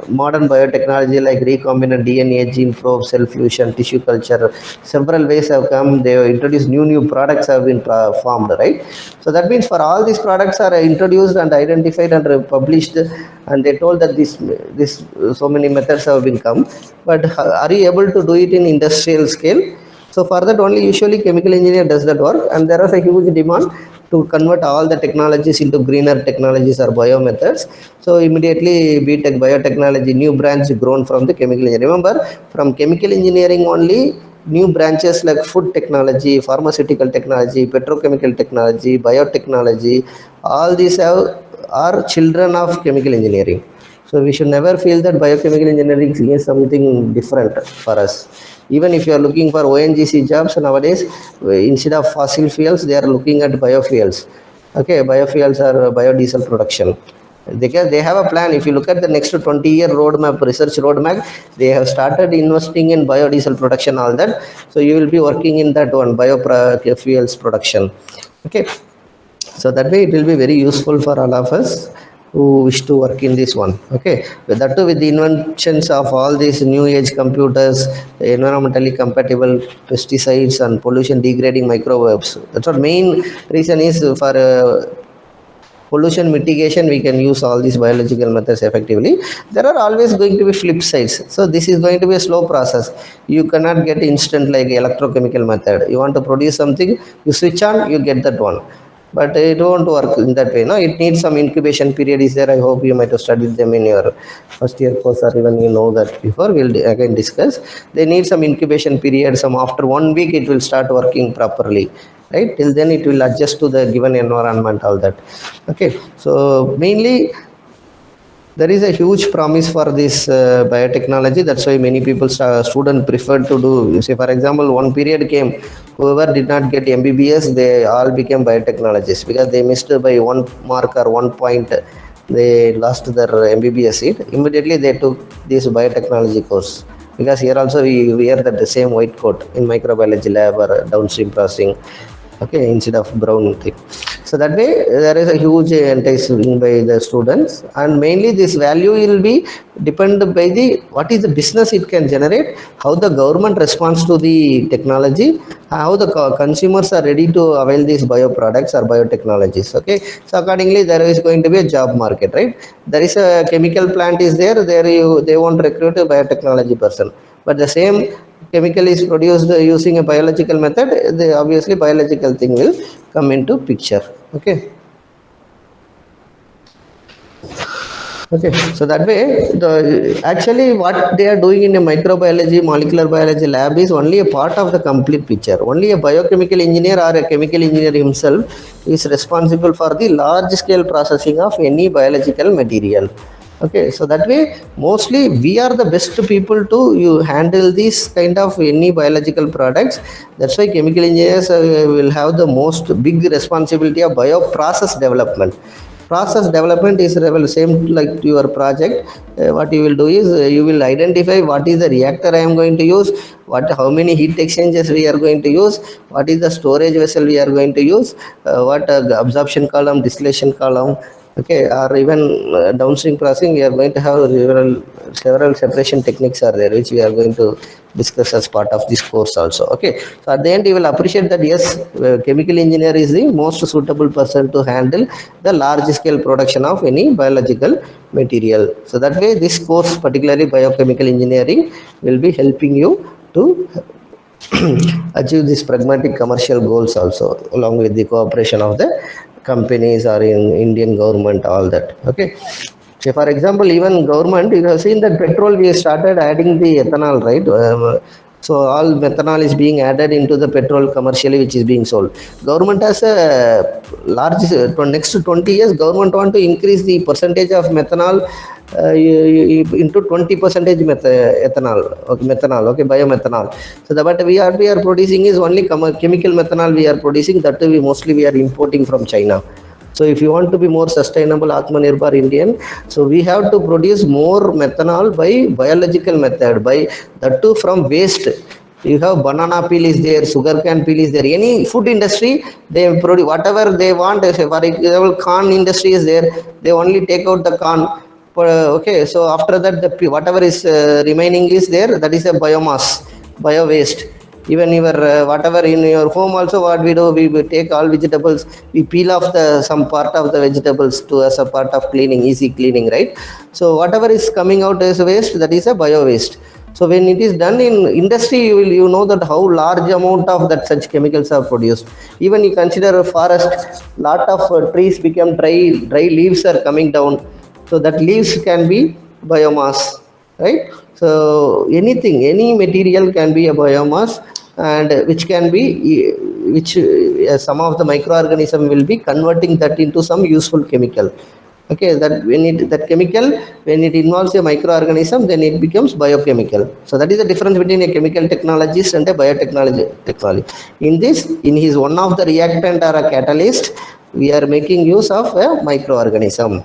modern biotechnology like recombinant DNA, gene probe, cell fusion, tissue culture. Several ways have come. They have introduced new products have been formed, right? So that means for all these products are introduced and identified and published, and they told that this so many methods have been come. But are you able to do it in industrial scale? So for that only usually chemical engineer does that work, and there is a huge demand to convert all the technologies into greener technologies or biomethods. So immediately BTech biotechnology, new branch grown from the chemical engineering. Remember, from chemical engineering only new branches like food technology, pharmaceutical technology, petrochemical technology, biotechnology, all these are children of chemical engineering. So we should never feel that biochemical engineering is something different for us. Even if you are looking for ONGC jobs nowadays, instead of fossil fuels, they are looking at biofuels. Okay, biofuels are biodiesel production. They have a plan. If you look at the next 20-year roadmap, research roadmap, they have started investing in biodiesel production, all that. So you will be working in that one, biofuels production. Okay, so that way it will be very useful for all of us who wish to work in this one. Okay, with that too, with the inventions of all these new age computers, environmentally compatible pesticides and pollution degrading microbes, that's what main reason is for pollution mitigation. We can use all these biological methods effectively. There are always going to be flip sides, so this is going to be a slow process. You cannot get instant like electrochemical method. You want to produce something, you switch on, you get that one, but it won't work in that way. No, it needs some incubation period is there. I hope you might have studied them in your first year course, or even you know that before. We'll again discuss. They need some incubation period. Some after 1 week it will start working properly, right? Till then it will adjust to the given environment, all that. Okay, so mainly there is a huge promise for this biotechnology. That's why many people student prefer to do. Say for example, one period came, whoever did not get MBBS, they all became biotechnologists because they missed by 1 mark or 1 point. They lost their MBBS seat. Immediately they took this biotechnology course, because here also we wear that the same white coat in microbiology lab or downstream processing. Okay, instead of brown thing. So that way there is a huge enticing by the students, and mainly this value will be dependent by the what is the business it can generate, how the government responds to the technology, how the consumers are ready to avail these bio products or biotechnologies. Okay, so accordingly there is going to be a job market, right? There is a chemical plant is there you they won't recruit a biotechnology person, but the same chemical is produced using a biological method, the obviously biological thing will come into picture. Okay, okay, so that way the actually what they are doing in a microbiology molecular biology lab is only a part of the complete picture. Only a biochemical engineer or a chemical engineer himself is responsible for the large scale processing of any biological material. Okay, so that way mostly we are the best people to you handle this kind of any biological products. That's why chemical engineers will have the most big responsibility of bioprocess development. process development is same like your project. What you will do is you will identify what is the reactor I am going to use, how many heat exchangers we are going to use, what is the storage vessel we are going to use, what absorption column, distillation column, okay, or even downstream processing. We are going to have several separation techniques are there, which we are going to discuss as part of this course also. Okay, so at the end you will appreciate that yes, chemical engineer is the most suitable person to handle the large scale production of any biological material. So that way this course, particularly biochemical engineering, will be helping you to achieve these pragmatic commercial goals also, along with the cooperation of the companies or in Indian government, all that. Okay, so for example, even government, you have seen that petrol we started adding the ethanol, right? So all methanol is being added into the petrol commercially, which is being sold. Government has a large, next 20 years government want to increase the percentage of methanol into 20 percentage ethanol, okay, methanol, okay, biomethanol. So the what we are producing is only chemical methanol we are producing, that we mostly we are importing from China. So if you want to be more sustainable Atmanirbhar Indian, so we have to produce more methanol by biological method, by that too from waste. You have banana peel is there, sugar cane peel is there. Any food industry, they produce whatever they want. For example, corn industry is there, they only take out the corn. Okay, so after that, whatever is remaining is there, that is a biomass, bio waste. Even your whatever in your home also, what we do, we take all vegetables, we peel off the some part of the vegetables to as a part of cleaning, easy cleaning, right? So whatever is coming out as waste, that is a bio waste. So when it is done in industry, you know that how large amount of that such chemicals are produced. Even you consider a forest, lot of trees become dry leaves are coming down, so that leaves can be biomass, right? So anything, any material can be a biomass, and which can be, which some of the microorganism will be converting that into some useful chemical. Okay, that when it, that chemical, when it involves a microorganism, then it becomes biochemical. So that is the difference between a chemical technologist and a technology. In this, in his one of the reactant or a catalyst, we are making use of a microorganism.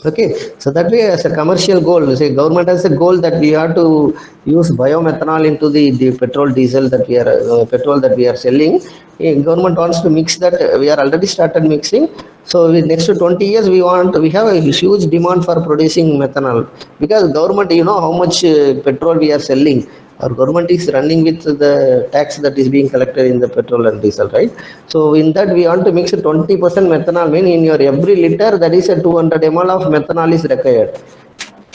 Okay, so that way as a commercial goal, say government has a goal that we have to use biomethanol into the petrol diesel that we are petrol that we are selling. Government wants to mix that, we are already started mixing. So with next to 20 years we have a huge demand for producing methanol, because government, you know how much petrol we are selling. Our government is running with the tax that is being collected in the petrol and diesel, right? So in that we want to mix 20% methanol, mean in your every liter, that is a 200 ml of methanol is required.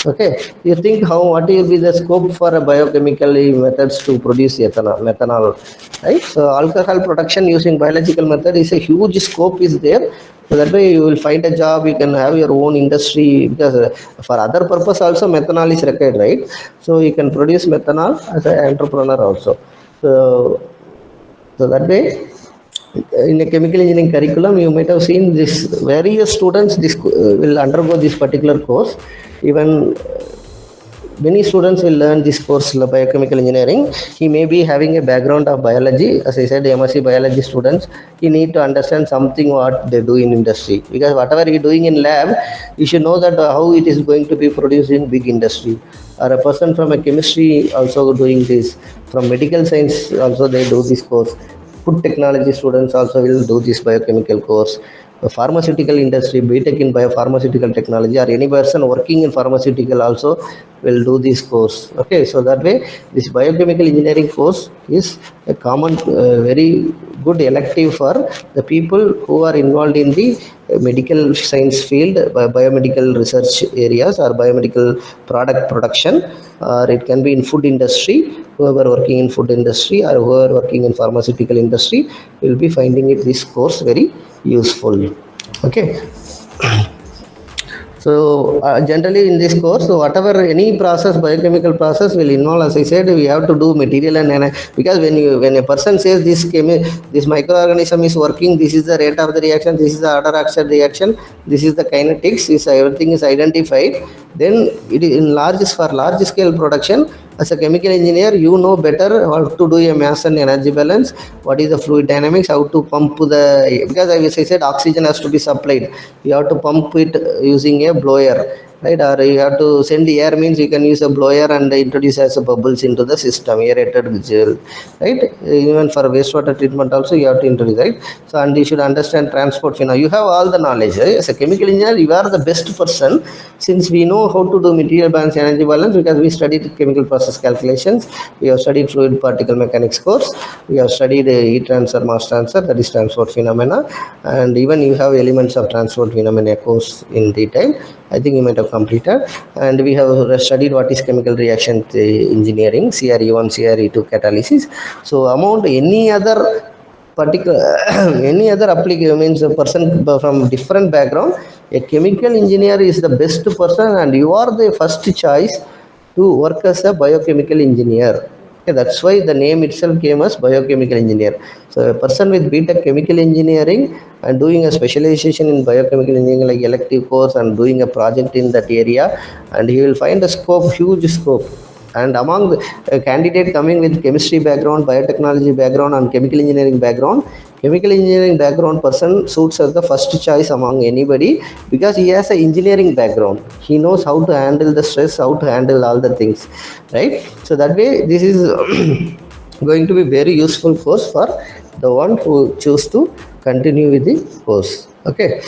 Okay, you think how, what will be the scope for a biochemical methods to produce methanol, right? So alcohol production using biological method is a huge scope is there. So that way you will find a job, you can have your own industry, because for other purpose also methanol is required, right? So you can produce methanol as an entrepreneur also. So that way, in a chemical engineering curriculum, you might have seen this various students this will undergo this particular course. Even many students will learn this course, biochemical engineering. He may be having a background of biology, as I said, MSc biology students. He need to understand something what they do in industry, because whatever he doing in lab, you should know that how it is going to be produced in big industry. Or a person from a chemistry also doing this, from medical science also they do this course. Food technology students also will do this biochemical course. The pharmaceutical industry, BTech in biopharmaceutical technology, or any person working in pharmaceutical also will do this course. Okay, so that way this biochemical engineering course is a common, very good elective for the people who are involved in the medical science field, biomedical research areas, or biomedical product production, or it can be in food industry. Whoever working in food industry or whoever working in pharmaceutical industry will be finding it this course very useful. Okay, so generally in this course, so whatever any process, biochemical process will involve, as I said, we have to do material and because when a person says this microorganism is working, this is the rate of the reaction, this is the order action reaction, this is the kinetics, this everything is identified, then it is in for large scale production, As a chemical engineer, you know better how to do a mass and energy balance, what is the fluid dynamics, how to pump the, because as I said, oxygen has to be supplied. You have to pump it using a blower, right? Or you have to send air, means you can use a blower and introduce as a bubbles into the system, aerated gel, right? Even for wastewater treatment also you have to introduce, right? So, and you should understand transport phenomena. You have all the knowledge, right? As a chemical engineer, you are the best person, since we know how to do material balance, energy balance, because we studied chemical process calculations, we have studied fluid particle mechanics course, we have studied heat transfer, mass transfer, that is transport phenomena, and even you have elements of transport phenomena course in detail. I think you might have completed. And we have studied what is chemical reaction engineering, CRE1, CRE2 catalysis. So amount any other particular any other application, means a person from different background, a chemical engineer is the best person, and you are the first choice to work as a biochemical engineer. Okay, that's why the name itself came as biochemical engineer. So a person with BTech chemical engineering and doing a specialization in biochemical engineering like elective course and doing a project in that area, and he will find a scope, huge scope. And among the candidate coming with chemistry background, biotechnology background and chemical engineering background, chemical engineering background person suits as the first choice among anybody, because he has an engineering background. He knows how to handle the stress, how to handle all the things, right? So that way this is going to be very useful course for the one who choose to continue with the course. Okay.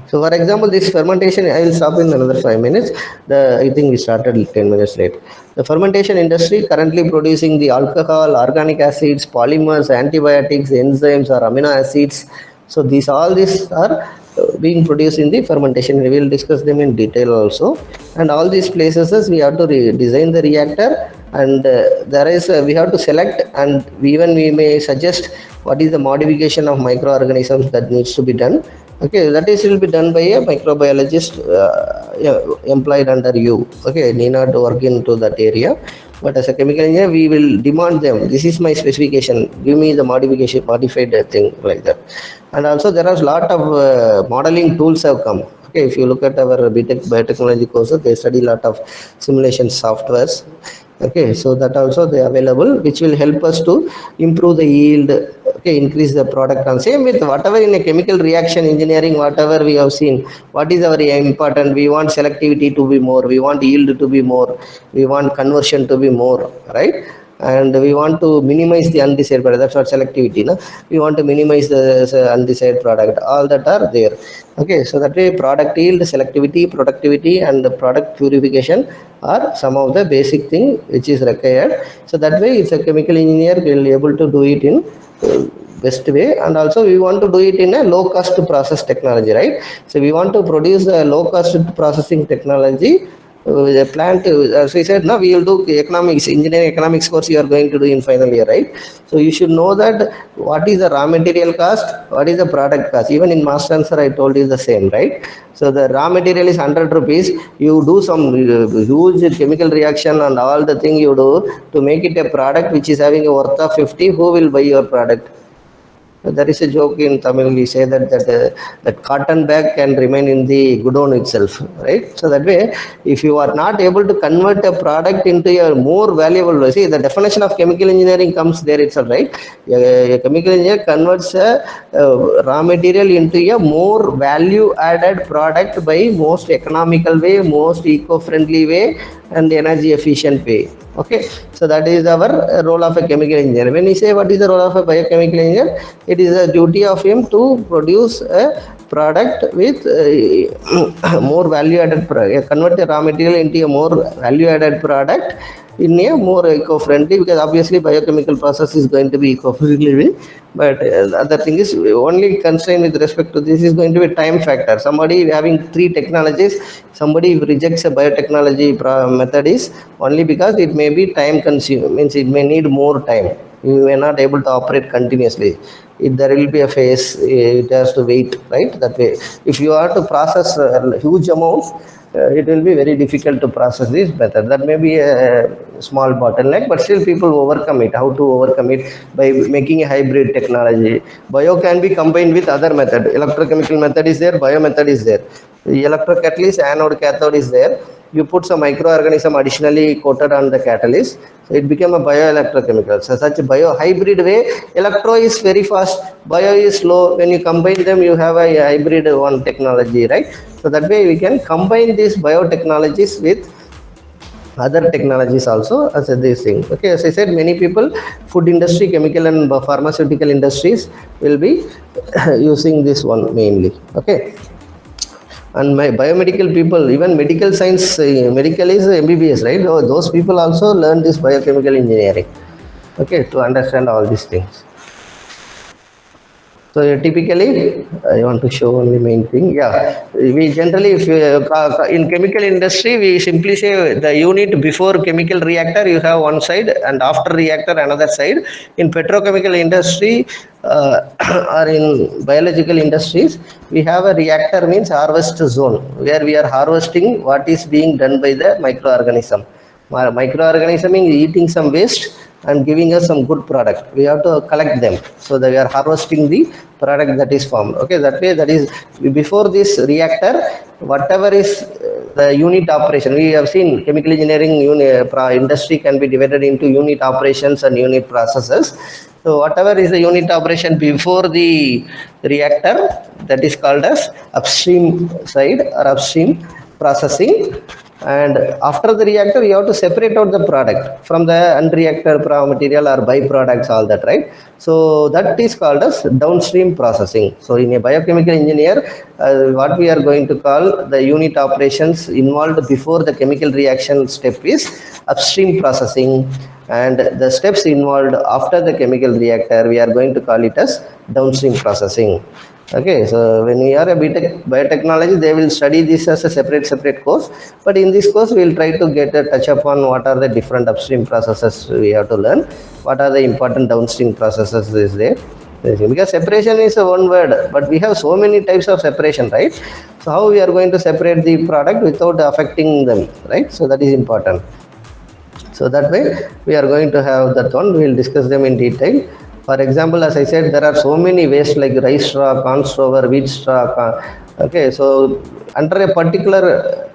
So for example, this fermentation, I will stop in another 5 minutes. I think we started 10 minutes late. The fermentation industry currently producing the alcohol, organic acids, polymers, antibiotics, enzymes or amino acids. So these are being produced in the fermentation. We will discuss them in detail also. And all these places we have to design the reactor, and there is we have to select, and even we may suggest what is the modification of microorganisms that needs to be done. Okay, that is will be done by a microbiologist employed under you. Okay, need not work into that area. But as a chemical engineer, we will demand them. This is my specification. Give me the modification, modified thing like that. And also there are a lot of modeling tools have come. Okay, if you look at our BTech biotechnology courses, they study a lot of simulation softwares. Okay, so that also they are available, which will help us to improve the yield. Okay, increase the product. And same with whatever in a chemical reaction engineering, whatever we have seen, what is our important? We want selectivity to be more, we want yield to be more, we want conversion to be more, right? And we want to minimize the undesired product. That's what selectivity, no? We want to minimize the undesired product. All that are there. Okay, so that way product yield, selectivity, productivity and the product purification are some of the basic thing which is required. So that way it's a chemical engineer will be able to do it in best way. And also we want to do it in a low cost process technology, right? So we want to produce a low cost processing technology. The plant, as we said, now we will do economics, engineering economics course you are going to do in final year, right? So you should know that what is the raw material cost, what is the product cost. Even in mass transfer I told you the same, right? So the raw material is 100 rupees, you do some huge chemical reaction and all the thing you do to make it a product which is having a worth of 50, who will buy your product? There is a joke in Tamil, we say that cotton bag can remain in the godown itself, right? So that way, if you are not able to convert a product into a more valuable, see the definition of chemical engineering comes there itself, right? A chemical engineer converts a raw material into a more value added product by most economical way, most eco-friendly way and energy efficient way. Okay, so that is our role of a chemical engineer. When we say what is the role of a biochemical engineer, it is a duty of him to produce a product with more value added product, convert the raw material into a more value added product in a more eco-friendly, because obviously biochemical process is going to be eco-friendly, but other thing is only constraint with respect to this is going to be time factor. Somebody having 3 technologies, somebody rejects a biotechnology method is only because it may be time consuming, means it may need more time, you may not able to operate continuously. If there will be a phase, it has to wait, right? That way, if you are to process huge amounts, it will be very difficult to process this method. That may be a small bottleneck, but still people overcome it. How to overcome it? By making a hybrid technology. Bio can be combined with other method. Electrochemical method is there, bio method is there. The electrocatalyst, anode, cathode is there. you put some microorganism additionally coated on the catalyst, so it became a bioelectrochemical. So such a bio-hybrid way, electro is very fast, bio is slow. When you combine them, you have a hybrid one technology, right? So that way we can combine these biotechnologies with other technologies also as this thing. Okay, as I said, many people, food industry, chemical and pharmaceutical industries will be using this one mainly. Okay, and my biomedical people, even medical science, medical is MBBS, right? Those people also learn this biochemical engineering, okay, to understand all these things. So typically, I want to show only main thing. Yeah, we generally, if in chemical industry, we simply say the unit before chemical reactor you have one side, and after reactor another side. In petrochemical industry or in biological industries, we have a reactor means harvest zone where we are harvesting what is being done by the microorganism. Microorganism is eating some waste and giving us some good product. We have to collect them, so that we are harvesting the product that is formed. Okay, that way, that is before this reactor, whatever is the unit operation. We have seen chemical engineering industry can be divided into unit operations and unit processes. So whatever is the unit operation before the reactor, that is called as upstream side or upstream processing. And after the reactor, you have to separate out the product from the unreacted material or byproducts, all that, right? So that is called as downstream processing. So in a biochemical engineer, what we are going to call the unit operations involved before the chemical reaction step is upstream processing, and the steps involved after the chemical reactor, we are going to call it as downstream processing. Okay, so when we are a biotechnology, they will study this as a separate course. But in this course, we will try to get a touch upon what are the different upstream processes we have to learn, what are the important downstream processes is there. Because separation is a one word, but we have so many types of separation, right? So how we are going to separate the product without affecting them, right? So that is important. So that way, we are going to have that one. We will discuss them in detail. For example, as I said, there are so many waste like rice straw, corn straw, wheat straw. Okay, so under a particular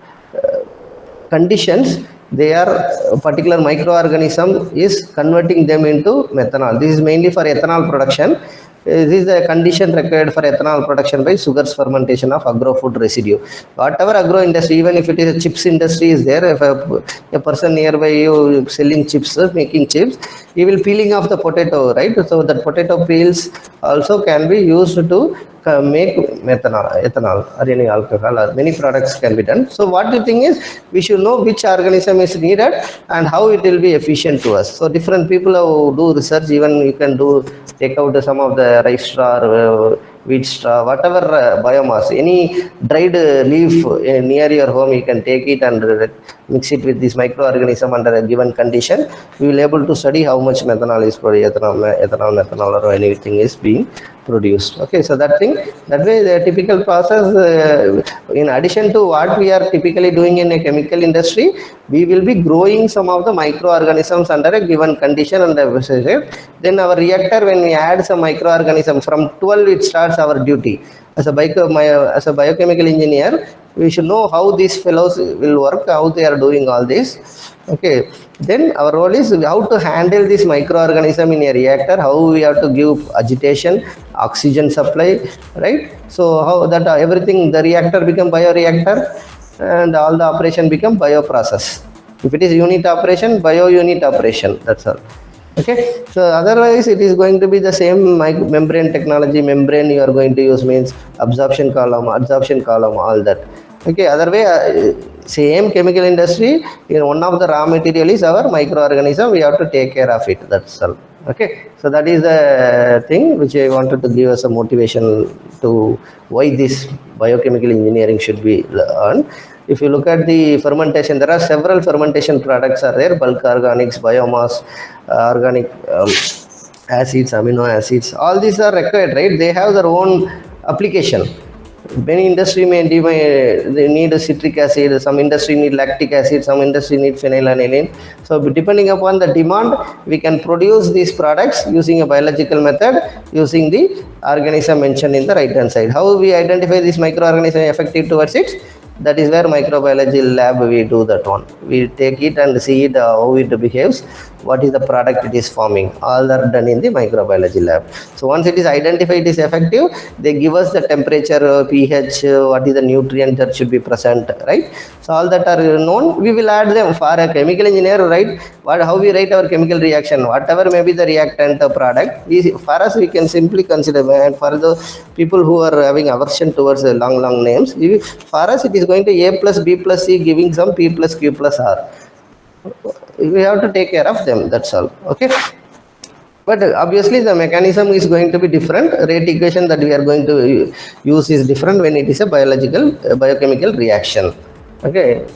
conditions, they are a particular microorganism is converting them into methanol. This is mainly for ethanol production. This is a condition required for ethanol production by sugars fermentation of agro-food residue. Whatever agro industry, even if it is a chips industry is there, if a person nearby you selling chips, making chips, he will peeling off the potato, right? So that potato peels also can be used to make ethanol or any alcohol, or many products can be done. So what the thing is, we should know which organism is needed and how it will be efficient to us. So different people who do research, even you can take out some of the rice straw or wheat straw, whatever biomass, any dried leaf near your home, you can take it and mix it with this microorganism under a given condition. We will able to study how much methanol is produced, ethanol or anything is being produced. Okay, so that way the typical process, in addition to what we are typically doing in a chemical industry, we will be growing some of the microorganisms under a given condition, and then our reactor, when we add some microorganisms from 12, it starts our duty as a biochemical engineer. We should know how these fellows will work, how they are doing all this. Okay, then our role is how to handle this microorganism in a reactor, how we have to give agitation, oxygen supply, right? So how that everything, the reactor become bioreactor and all the operation become bioprocess. If it is unit operation, bio unit operation, that's all. Okay, so otherwise it is going to be the same membrane technology. Membrane you are going to use means absorption column, all that. Okay, other way, same chemical industry, one of the raw material is our microorganism, we have to take care of it, that's all. Okay, so that is the thing which I wanted to give us a motivation to why this biochemical engineering should be learned. If you look at the fermentation, there are several fermentation products are there, bulk organics, biomass, organic acids, amino acids, all these are required, right? They have their own application. Many industry they need citric acid, some industry need lactic acid, some industry need phenylalanine. So depending upon the demand, we can produce these products using a biological method, using the organism mentioned in the right hand side. How we identify this microorganism effective towards it? That is where microbiology lab we do that one. We take it and see it how it behaves, what is the product it is forming. All are done in the microbiology lab. So once it is identified, it is effective. They give us the temperature, pH, what is the nutrient that should be present, right? So all that are known. We will add them for a chemical engineer, right? How we write our chemical reaction, whatever may be the reactant product. For us, we can simply consider, and for the people who are having aversion towards long names, for us it is going to A plus B plus C giving some P plus Q plus R. We have to take care of them, that's all. Okay, but obviously the mechanism is going to be different. Rate equation that we are going to use is different when it is a biochemical reaction. Okay,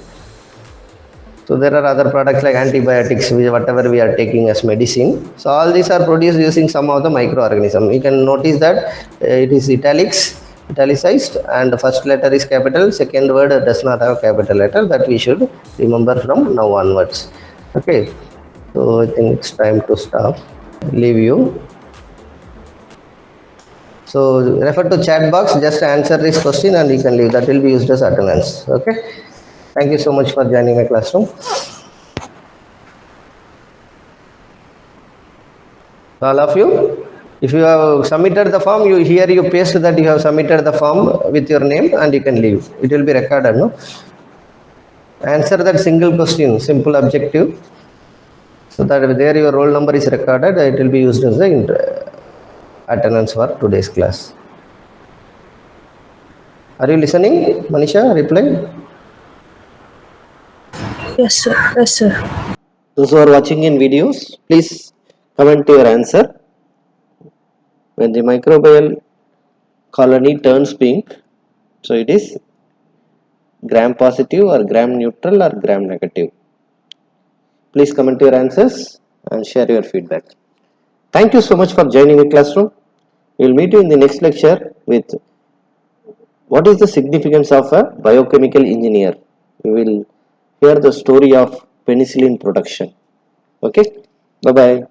so there are other products like antibiotics, whatever we are taking as medicine. So all these are produced using some of the microorganism. You can notice that it is italicized, and the first letter is capital, second word does not have capital letter. That we should remember from now onwards. Okay, so I think it's time to stop. Leave you. So refer to chat box, just answer this question and you can leave. That will be used as attendance. Okay, thank you so much for joining my classroom. All of you, if you have submitted the form, you paste that you have submitted the form with your name and you can leave. It will be recorded, no? Answer that single question, simple objective, so that there your roll number is recorded. It will be used as the attendance for today's class. Are you listening, Manisha? Reply. Yes, sir. Yes, sir. Those who are watching in videos, please comment your answer. When the microbial colony turns pink, so it is gram positive or gram neutral or gram negative. Please comment your answers and share your feedback. Thank you so much for joining the classroom. We will meet you in the next lecture with what is the significance of a biochemical engineer. We will hear the story of penicillin production. Okay, bye bye.